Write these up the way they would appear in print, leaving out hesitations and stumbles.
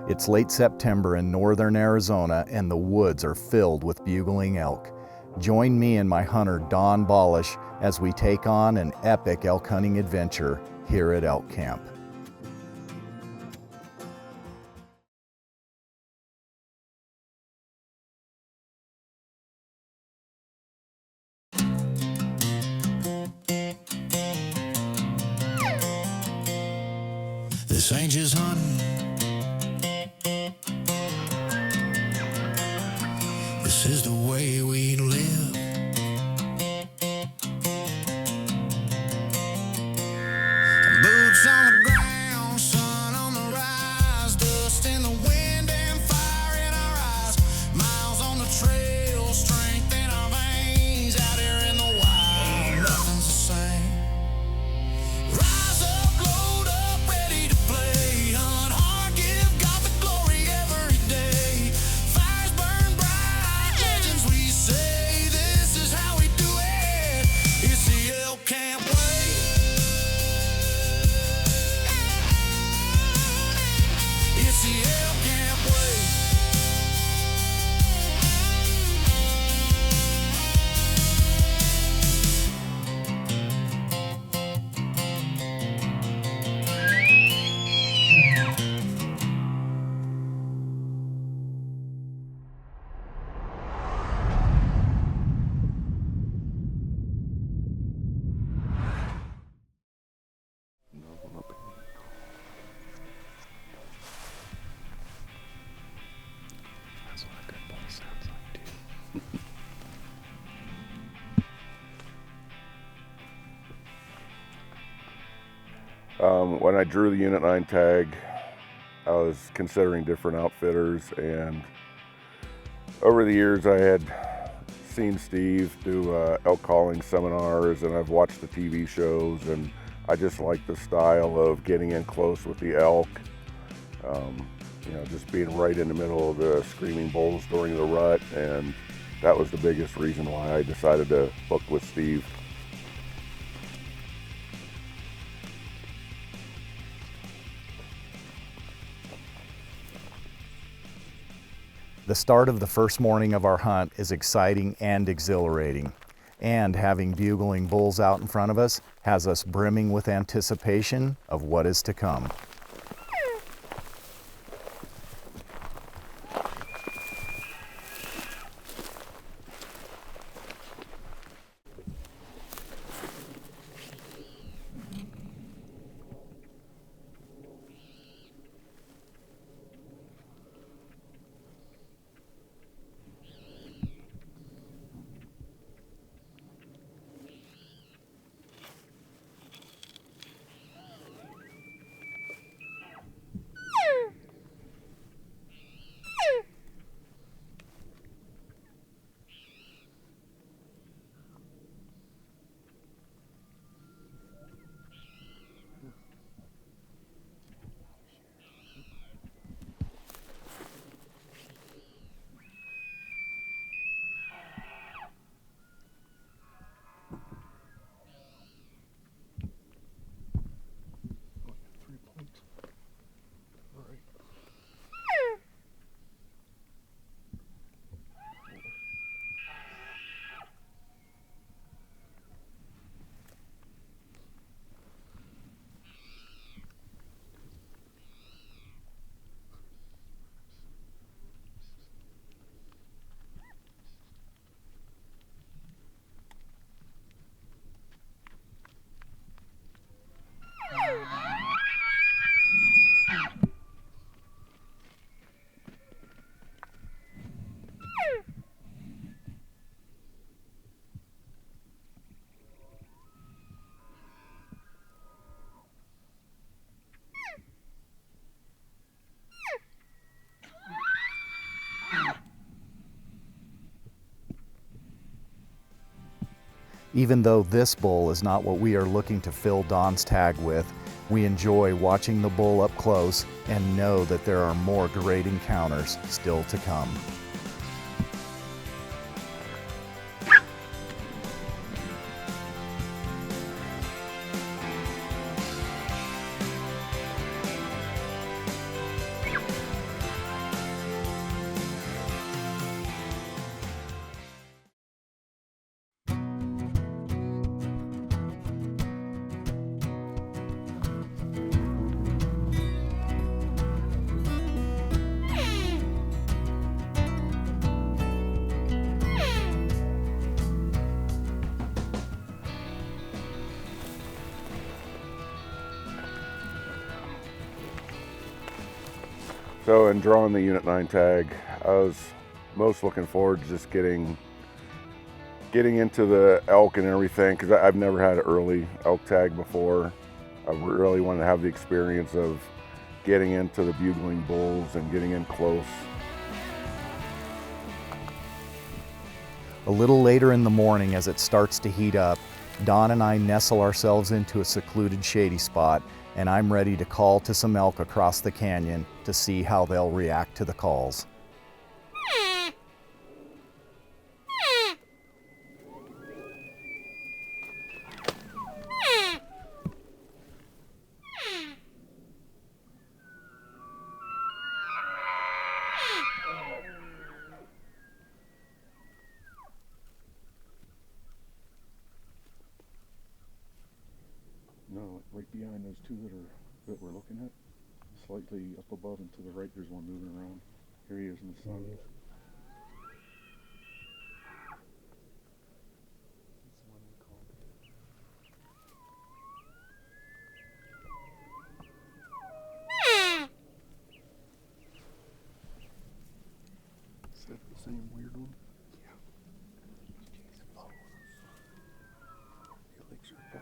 It's late September in northern Arizona and the woods are filled with bugling elk. Join me and my hunter Don Balach as we take on an epic elk hunting adventure here at Elk Camp. This ain't just hunting. This is the way we live. Boots on the ground, sun on the rise, dust in the wind and fire in our eyes. Miles on the trail, strength in our veins. Out here in the wild, nothing's the same. Rise up, load up, ready to play. Hunt hard, give God the glory every day. Fires burn bright, legends we say. This is how we do it. It's the Elk Camp way. It's the Elk Camp way. That's what a good bull sounds like, too. When I drew the Unit 9 tag, I was considering different outfitters, and over the years I had seen Steve do elk calling seminars, and I've watched the TV shows, and I just like the style of getting in close with the elk. You know, just being right in the middle of the screaming bulls during the rut, and that was the biggest reason why I decided to book with Steve. The start of the first morning of our hunt is exciting and exhilarating, and having bugling bulls out in front of us has us brimming with anticipation of what is to come. Even though this bull is not what we are looking to fill Don's tag with, we enjoy watching the bull up close and know that there are more great encounters still to come. So in drawing the Unit 9 tag, I was most looking forward to just getting into the elk and everything, because I've never had an early elk tag before. I really wanted to have the experience of getting into the bugling bulls and getting in close. A little later in the morning, as it starts to heat up, Don and I nestle ourselves into a secluded shady spot, and I'm ready to call to some elk across the canyon to see how they'll react to the calls. No, right behind those two that we're looking at, slightly up above and to the right, there's one moving around. Here he is in the sun. Is that the same weird one? Yeah. He's following us. He likes your cow.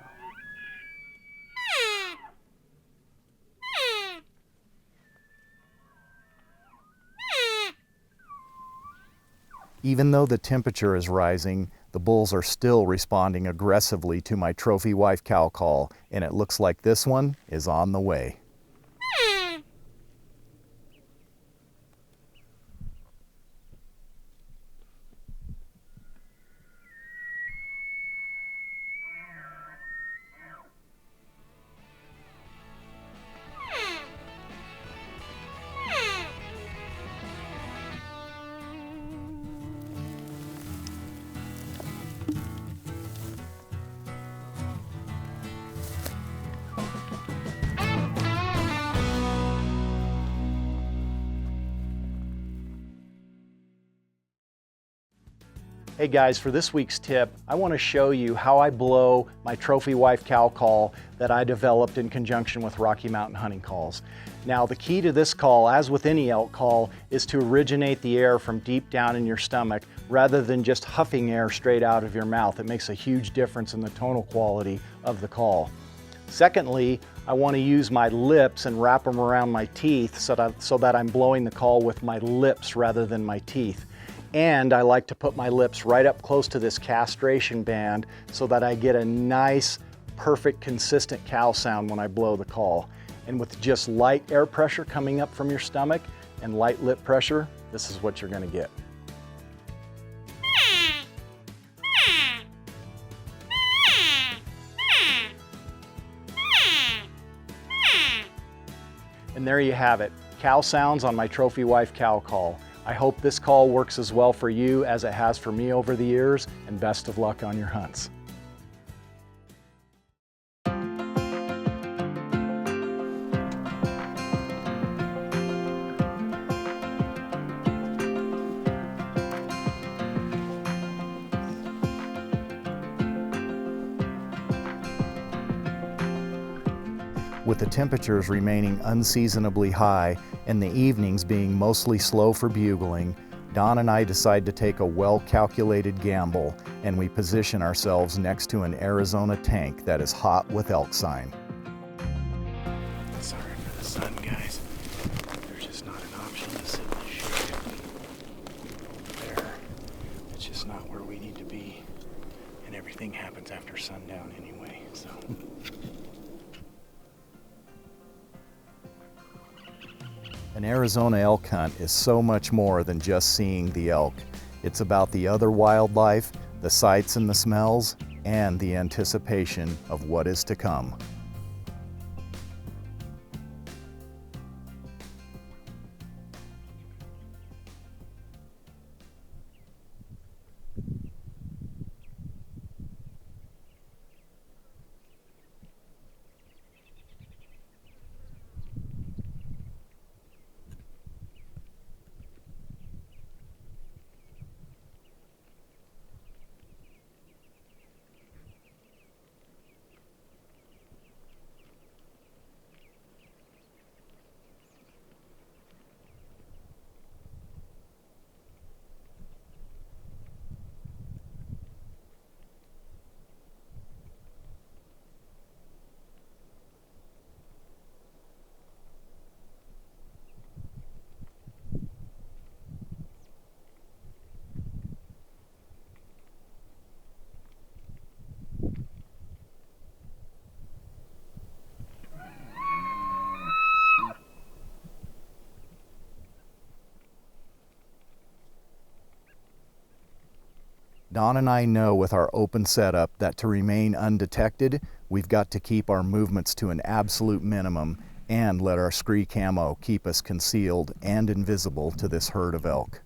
Even though the temperature is rising, the bulls are still responding aggressively to my trophy wife cow call, and it looks like this one is on the way. Hey guys, for this week's tip, I want to show you how I blow my trophy wife cow call that I developed in conjunction with Rocky Mountain hunting calls. Now the key to this call, as with any elk call, is to originate the air from deep down in your stomach rather than just huffing air straight out of your mouth. It makes a huge difference in the tonal quality of the call. Secondly, I want to use my lips and wrap them around my teeth so that I'm blowing the call with my lips rather than my teeth. And I like to put my lips right up close to this castration band so that I get a nice, perfect, consistent cow sound when I blow the call. And with just light air pressure coming up from your stomach and light lip pressure, this is what you're going to get. And there you have it, cow sounds on my trophy wife cow call. I hope this call works as well for you as it has for me over the years, and best of luck on your hunts. With the temperatures remaining unseasonably high and the evenings being mostly slow for bugling, Don and I decide to take a well-calculated gamble, and we position ourselves next to an Arizona tank that is hot with elk sign. Sorry for the sun, guys. There's just not an option to sit in the shade. There. It's just not where we need to be. And everything happens after sundown anyway, so. An Arizona elk hunt is so much more than just seeing the elk. It's about the other wildlife, the sights and the smells, and the anticipation of what is to come. Don and I know with our open setup that to remain undetected, we've got to keep our movements to an absolute minimum and let our scree camo keep us concealed and invisible to this herd of elk.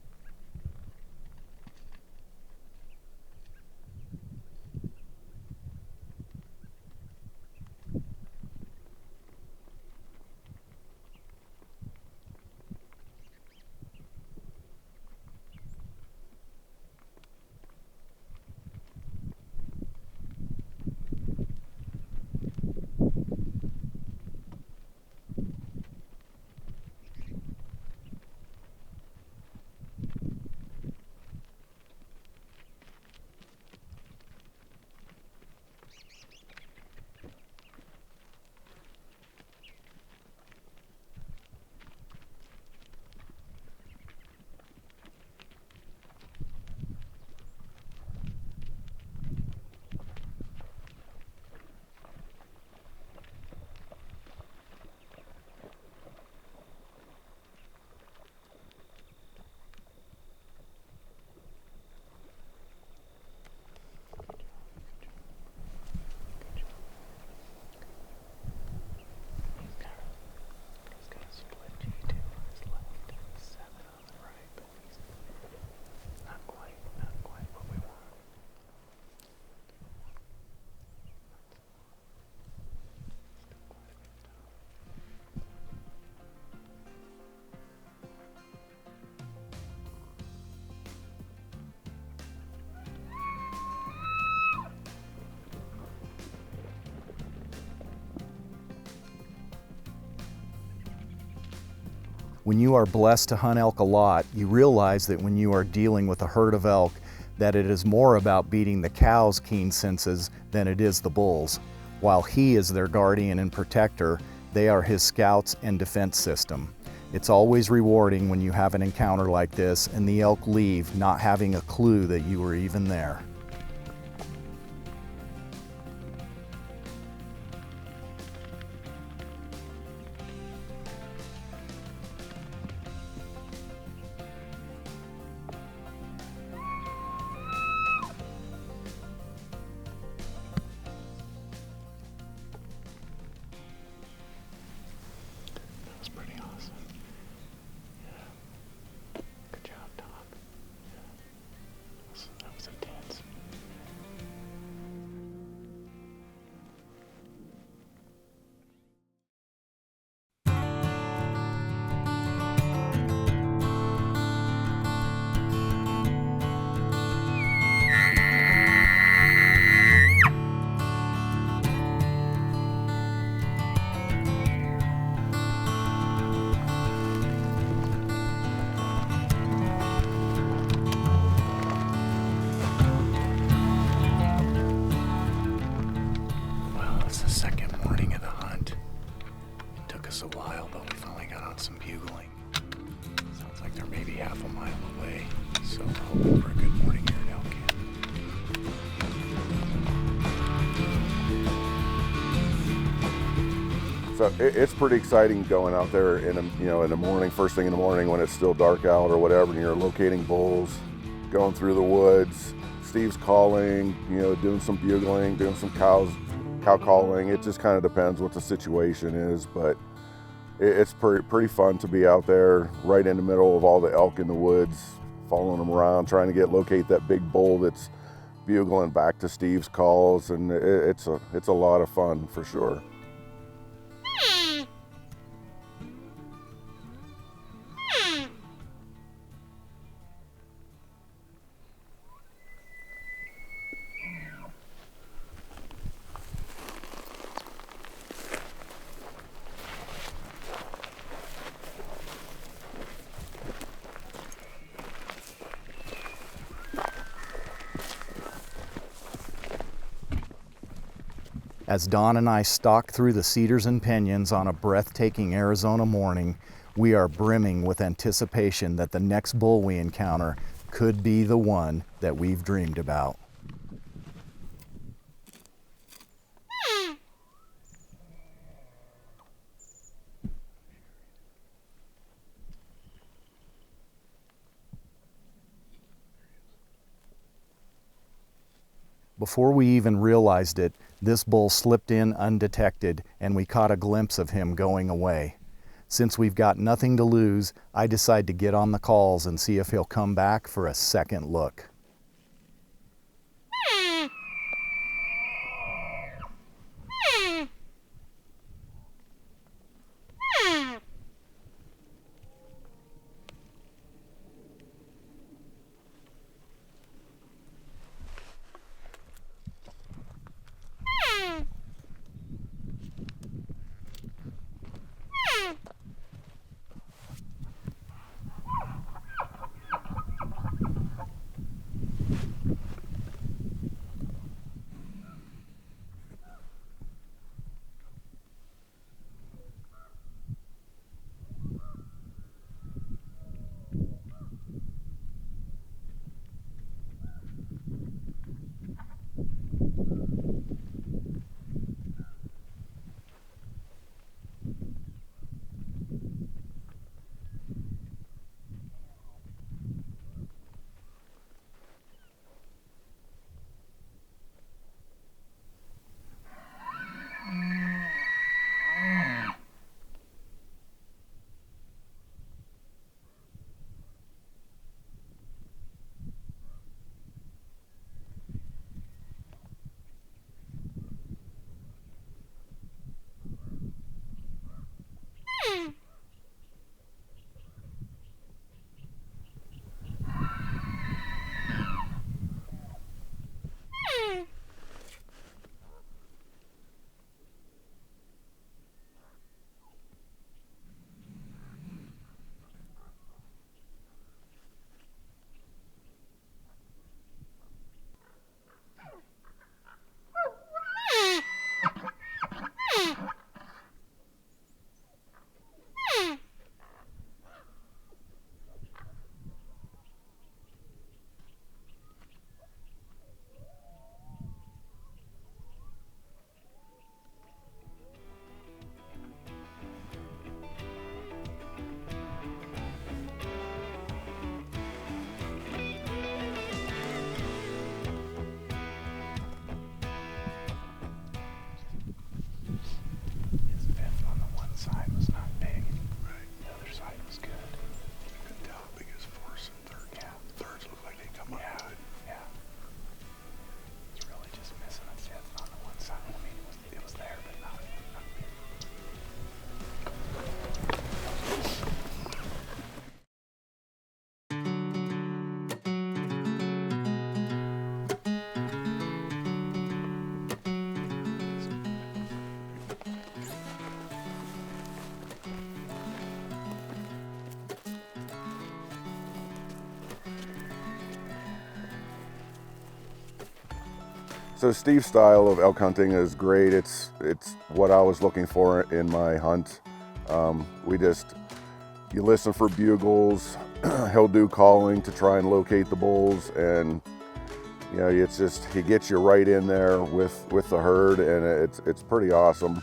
When you are blessed to hunt elk a lot, you realize that when you are dealing with a herd of elk, that it is more about beating the cow's keen senses than it is the bull's. While he is their guardian and protector, they are his scouts and defense system. It's always rewarding when you have an encounter like this and the elk leave not having a clue that you were even there. That was pretty awesome. Yeah. Good job, Tom. Yeah. That was intense. Well, it's the second morning of the hunt. It took us a while, but we finally got on some bugling. Sounds like they're maybe half a mile away, so we're hoping for a good morning here at elk camp. So it's pretty exciting going out there in the morning, first thing in the morning when it's still dark out or whatever, and you're locating bulls, going through the woods. Steve's calling, doing some bugling, doing some cow calling. It just kind of depends what the situation is, but it's pretty fun to be out there right in the middle of all the elk in the woods, following them around, trying to locate that big bull that's bugling back to Steve's calls, and it's a lot of fun for sure. As Don and I stalk through the cedars and pinyons on a breathtaking Arizona morning, we are brimming with anticipation that the next bull we encounter could be the one that we've dreamed about. Before we even realized it, this bull slipped in undetected and we caught a glimpse of him going away. Since we've got nothing to lose, I decide to get on the calls and see if he'll come back for a second look. His biff on the one side was not big. Right. The other side was good. You can tell how big his fourths and thirds. Yeah. Thirds look like they come up good. Yeah. It's really just missing a fifth on the one side. I mean, it was there, but not big. So Steve's style of elk hunting is great. It's what I was looking for in my hunt. You listen for bugles. He'll do calling to try and locate the bulls, and you know, he gets you right in there with the herd, and it's pretty awesome.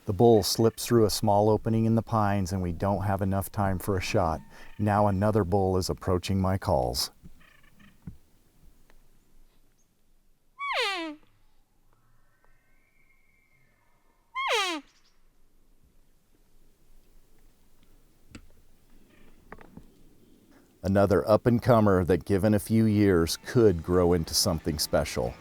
The bull slips through a small opening in the pines and we don't have enough time for a shot. Now another bull is approaching my calls. Another up-and-comer that, given a few years, could grow into something special.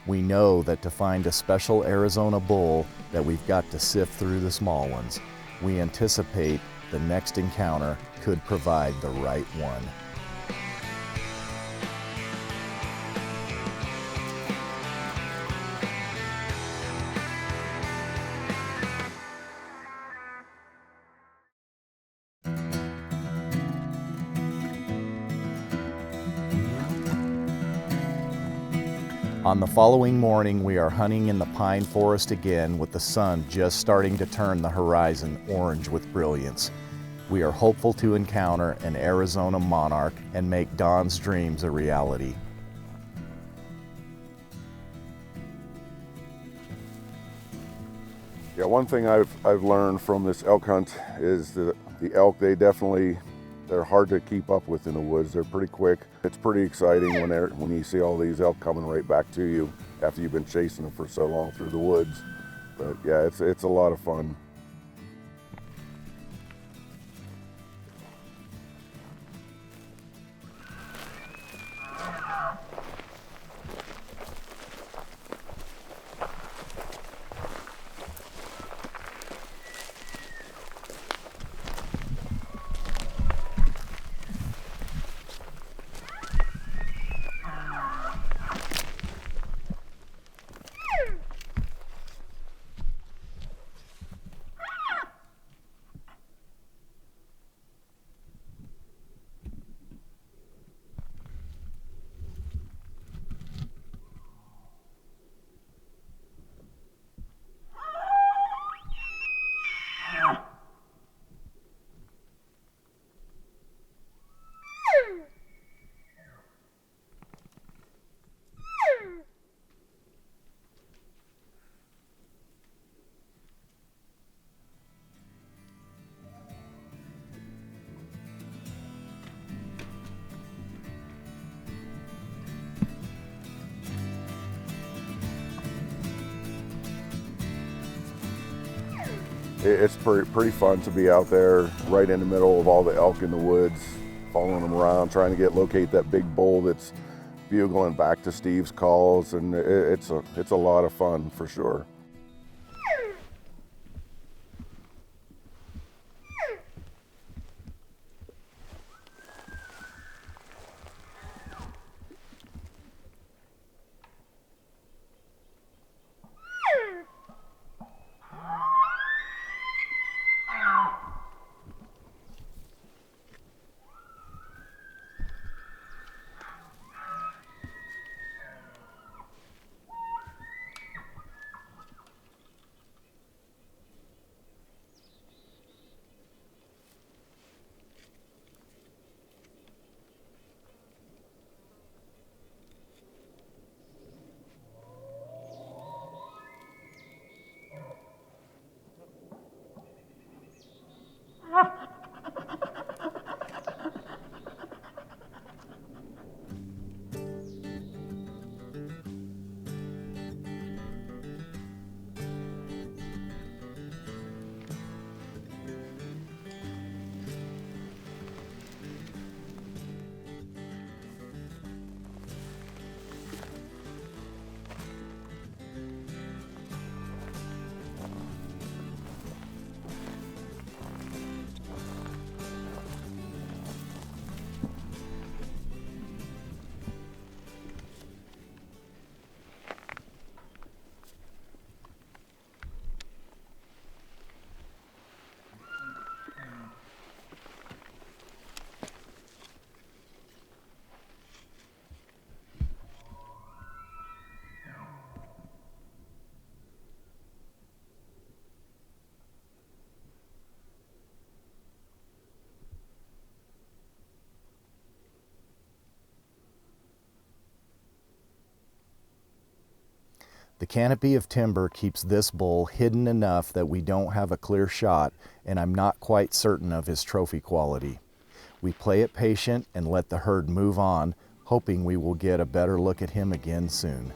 We know that to find a special Arizona bull, that we've got to sift through the small ones. We anticipate the next encounter could provide the right one. On the following morning, we are hunting in the pine forest again with the sun just starting to turn the horizon orange with brilliance. We are hopeful to encounter an Arizona monarch and make Don's dreams a reality. Yeah, one thing I've learned from this elk hunt is that the elk, they're hard to keep up with in the woods. They're pretty quick. It's pretty exciting when you see all these elk coming right back to you after you've been chasing them for so long through the woods. But yeah, it's a lot of fun. It's pretty fun to be out there right in the middle of all the elk in the woods, following them around, trying to locate that big bull that's bugling back to Steve's calls, and it's a lot of fun for sure. The canopy of timber keeps this bull hidden enough that we don't have a clear shot, and I'm not quite certain of his trophy quality. We play it patient and let the herd move on, hoping we will get a better look at him again soon.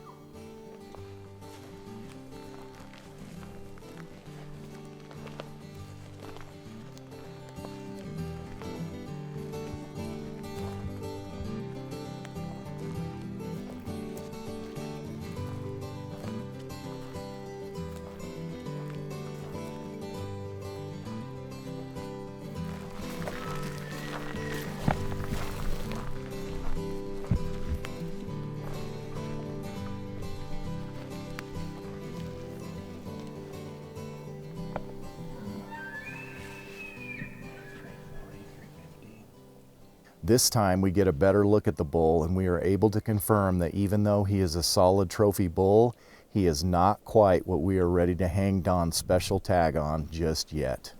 This time we get a better look at the bull, and we are able to confirm that even though he is a solid trophy bull, he is not quite what we are ready to hang Don's special tag on just yet.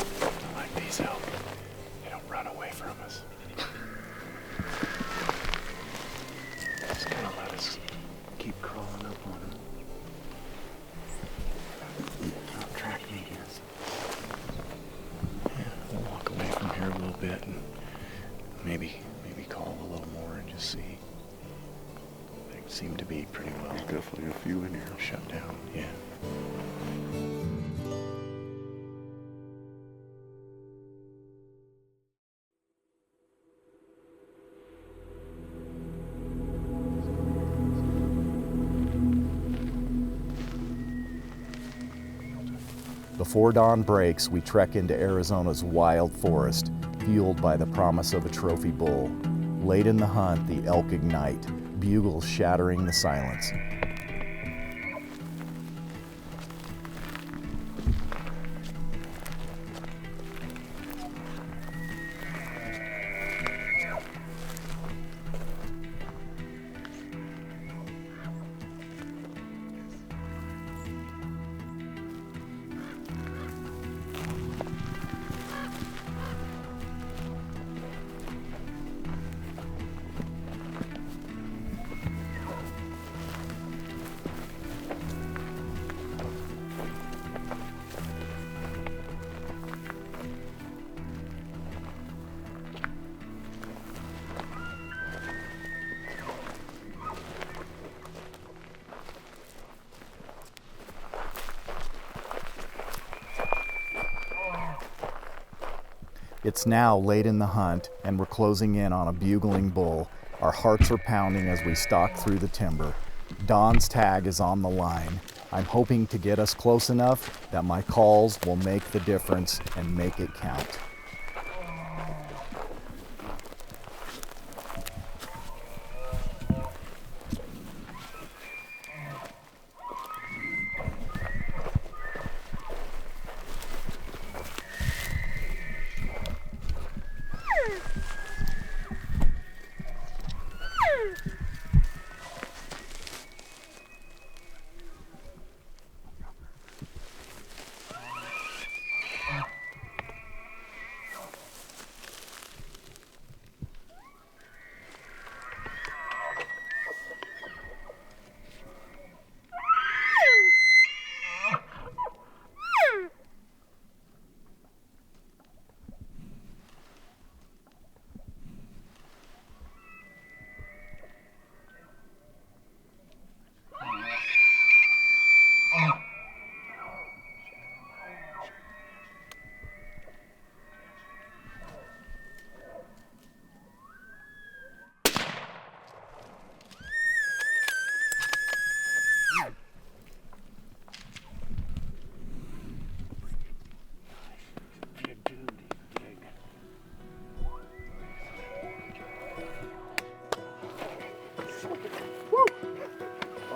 I like these elk. They don't run away from us. Just kind of let us keep crawling up on them. Not track me, yes. Yeah, we'll walk away from here a little bit and maybe call a little more and just see. They seem to be pretty well. There's definitely a few in here. Shut down, yeah. Before dawn breaks, we trek into Arizona's wild forest, fueled by the promise of a trophy bull. Late in the hunt, the elk ignite, bugles shattering the silence. It's now late in the hunt, and we're closing in on a bugling bull. Our hearts are pounding as we stalk through the timber. Don's tag is on the line. I'm hoping to get us close enough that my calls will make the difference and make it count.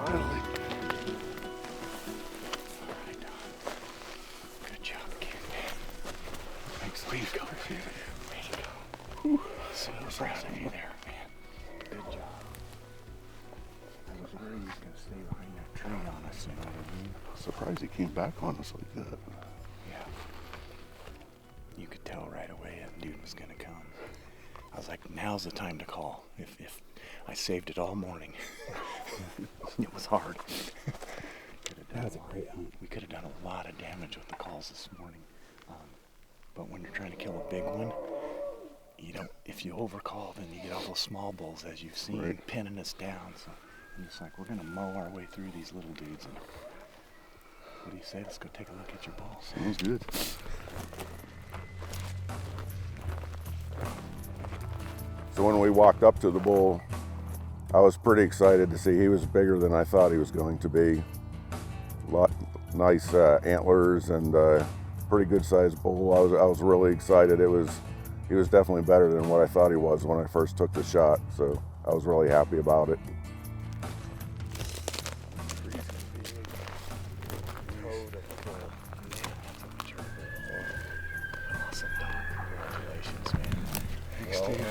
Finally. Good job, kid. Thanks. Way to go. Way to go. So proud of you there, man. Good job. I was worried he was going to stay behind that tree on us. You know what I mean? Surprised he came back on us like that. Yeah. You could tell right away that dude was gonna come. I was like, now's the time to call. If I saved it all morning. It was hard. That's a great hunt. We could have done a lot of damage with the calls this morning. But when you're trying to kill a big one, you don't. If you overcall, then you get all those small bulls, as you've seen, Right. pinning us down. So I'm just like, we're gonna mow our way through these little dudes. And what do you say? Let's go take a look at your balls. Sounds good. So when we walked up to the bull, I was pretty excited to see he was bigger than I thought he was going to be. Nice antlers and pretty good sized bull. I was really excited. He was definitely better than what I thought he was when I first took the shot. So I was really happy about it. Awesome, Don. Congratulations, man. Thanks, Steve.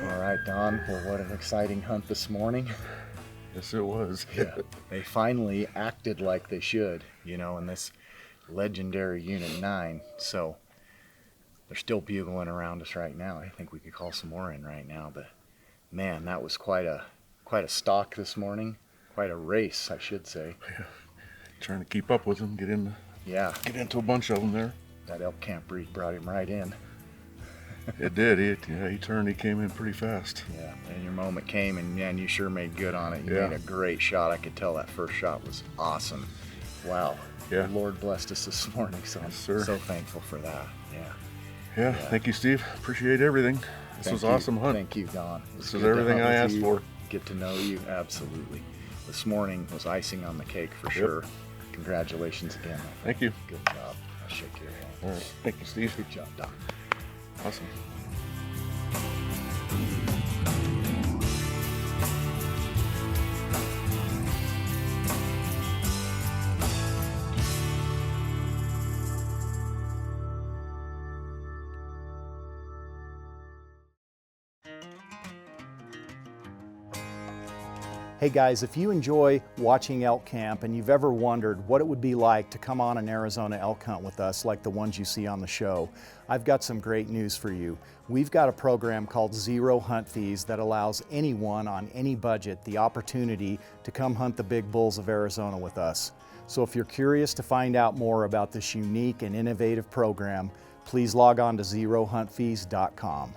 All right, Don. Well, what an exciting hunt this morning. Yes, it was. Yeah, they finally acted like they should, you know, in this legendary Unit 9. So they're still bugling around us right now. I think we could call some more in right now, but man, that was quite a stalk this morning. Quite a race, I should say. Trying to keep up with him, get into a bunch of them there. That elk camp breed brought him right in. It did. He turned. He came in pretty fast. Yeah, and your moment came, and man, you sure made good on it. You Yeah. made a great shot. I could tell that first shot was awesome. Wow. Yeah. The Lord blessed us this morning, so I'm Yes, sir. so thankful for that. Yeah. Yeah. Thank you, Steve. Appreciate everything. This Thank was you. awesome hunt. Thank you, Don. It was This is good to everything hunt I with asked you, for. Get to know you, absolutely. This morning was icing on the cake for sure. Congratulations again. my friend. Thank you. Good job. I'll shake your hand. All right. Thank you, Steve. Good job, Don. Awesome. Hey guys, if you enjoy watching elk camp and you've ever wondered what it would be like to come on an Arizona elk hunt with us like the ones you see on the show, I've got some great news for you. We've got a program called Zero Hunt Fees that allows anyone on any budget the opportunity to come hunt the big bulls of Arizona with us. So if you're curious to find out more about this unique and innovative program, please log on to zerohuntfees.com.